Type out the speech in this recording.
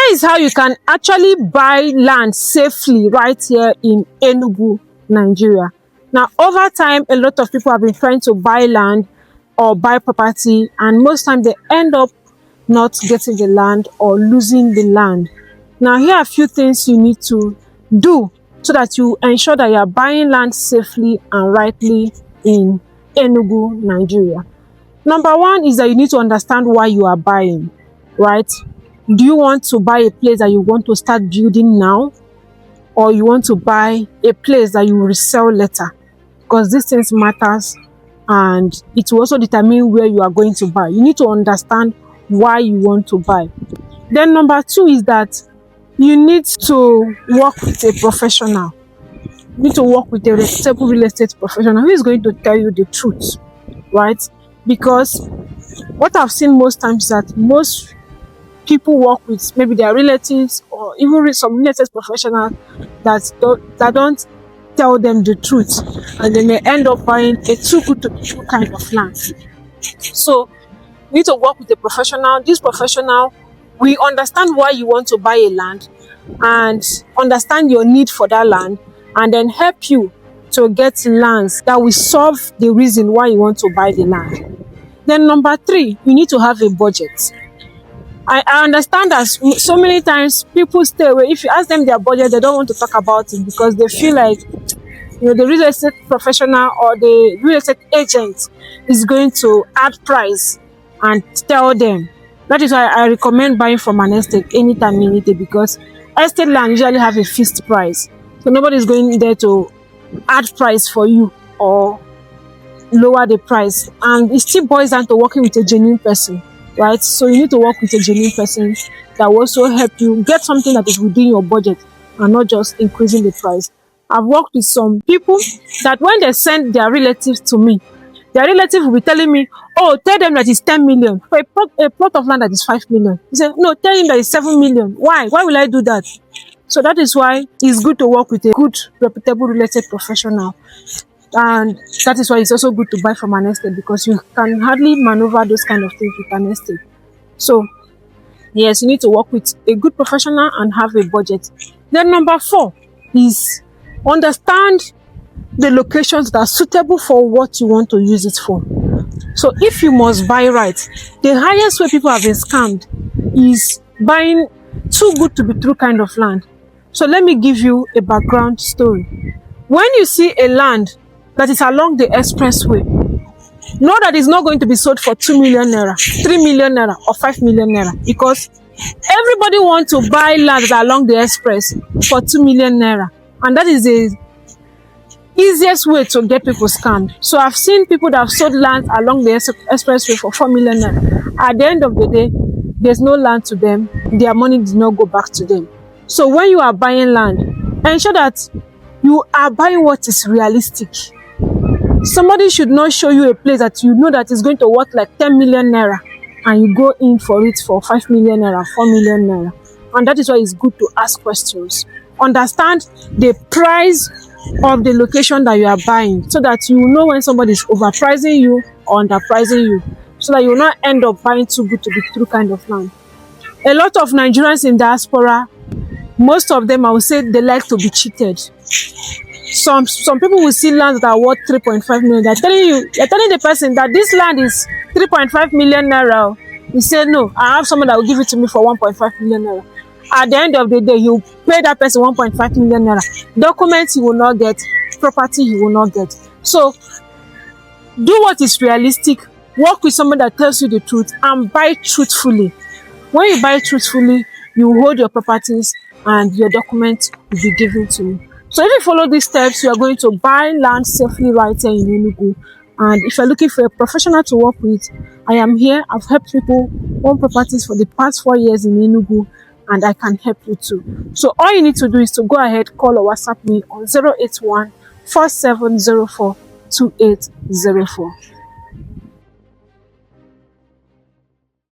is how you can actually buy land safely right here in Enugu, Nigeria. Now, over time, a lot of people have been trying to buy land or buy property, and most times they end up not getting the land or losing the land. Now, here are a few things you need to do so that you ensure that you are buying land safely and rightly in Enugu, Nigeria. Number one is that you need to understand why you are buying, right? Do you want to buy a place that you want to start building now, or you want to buy a place that you will resell later? Because these things matters, and it will also determine where you are going to buy. You need to understand why you want to buy. Then number two is that you need to work with a professional. You need to work with a reputable real estate professional who is going to tell you the truth, right? Because what I've seen most times is that most people work with maybe their relatives or even some real estate professionals that don't tell them the truth, and they may end up buying a too good to be true kind of land. So you need to work with a professional. This professional will understand why you want to buy a land and understand your need for that land, and then help you to get lands that will solve the reason why you want to buy the land. Then number three, you need to have a budget. I understand that so many times people stay away. If you ask them their budget, they don't want to talk about it because they feel like, the real estate professional or the real estate agent is going to add price and tell them. That is why I recommend buying from an estate anytime you need it, because estate land usually have a fixed price. So nobody is going there to add price for you or lower the price. And it still boils down to working with a genuine person, right? So you need to work with a genuine person that will also help you get something that is within your budget and not just increasing the price. I've worked with some people that when they send their relatives to me, their relative will be telling me, oh, tell them that it's 10 million for a plot of land that is 5 million. He said, no, tell him that it's 7 million. Why? Why will I do that? So that is why it's good to work with a good, reputable real estate professional. And that is why it's also good to buy from an estate, because you can hardly maneuver those kind of things with an estate. So, yes, you need to work with a good professional and have a budget. Then number four is understand the locations that are suitable for what you want to use it for. So if you must buy right, the highest way people have been scammed is buying too good to be true kind of land. So let me give you a background story. When you see a land that is along the expressway, know that it's not going to be sold for 2 million naira, 3 million naira, or 5 million naira, because everybody wants to buy land along the express for 2 million naira, and that is the easiest way to get people scammed. So I've seen people that have sold land along the expressway for 4 million naira. At the end of the day, there's no land to them. Their money did not go back to them. So when you are buying land, ensure that you are buying what is realistic. Somebody should not show you a place that you know that is going to worth like 10 million naira, and you go in for it for 5 million naira, 4 million naira. And that is why it's good to ask questions. Understand the price of the location that you are buying, so that you know when somebody is overpricing you or underpricing you, so that you will not end up buying too good to be true kind of land. A lot of Nigerians in diaspora, most of them, I would say, they like to be cheated. Some people will see lands that are worth 3.5 million. They're telling the person that this land is 3.5 million naira. You say, no, I have someone that will give it to me for 1.5 million naira. At the end of the day, you pay that person 1.5 million naira. Documents you will not get, property you will not get. So do what is realistic. Work with someone that tells you the truth, and buy truthfully. When you buy truthfully, you hold your properties and your documents will be given to you. So if you follow these steps, you are going to buy land safely right here in Enugu. And if you're looking for a professional to work with, I am here. I've helped people own properties for the past 4 years in Enugu, and I can help you too. So all you need to do is to go ahead, call or WhatsApp me on 081 4704 2804.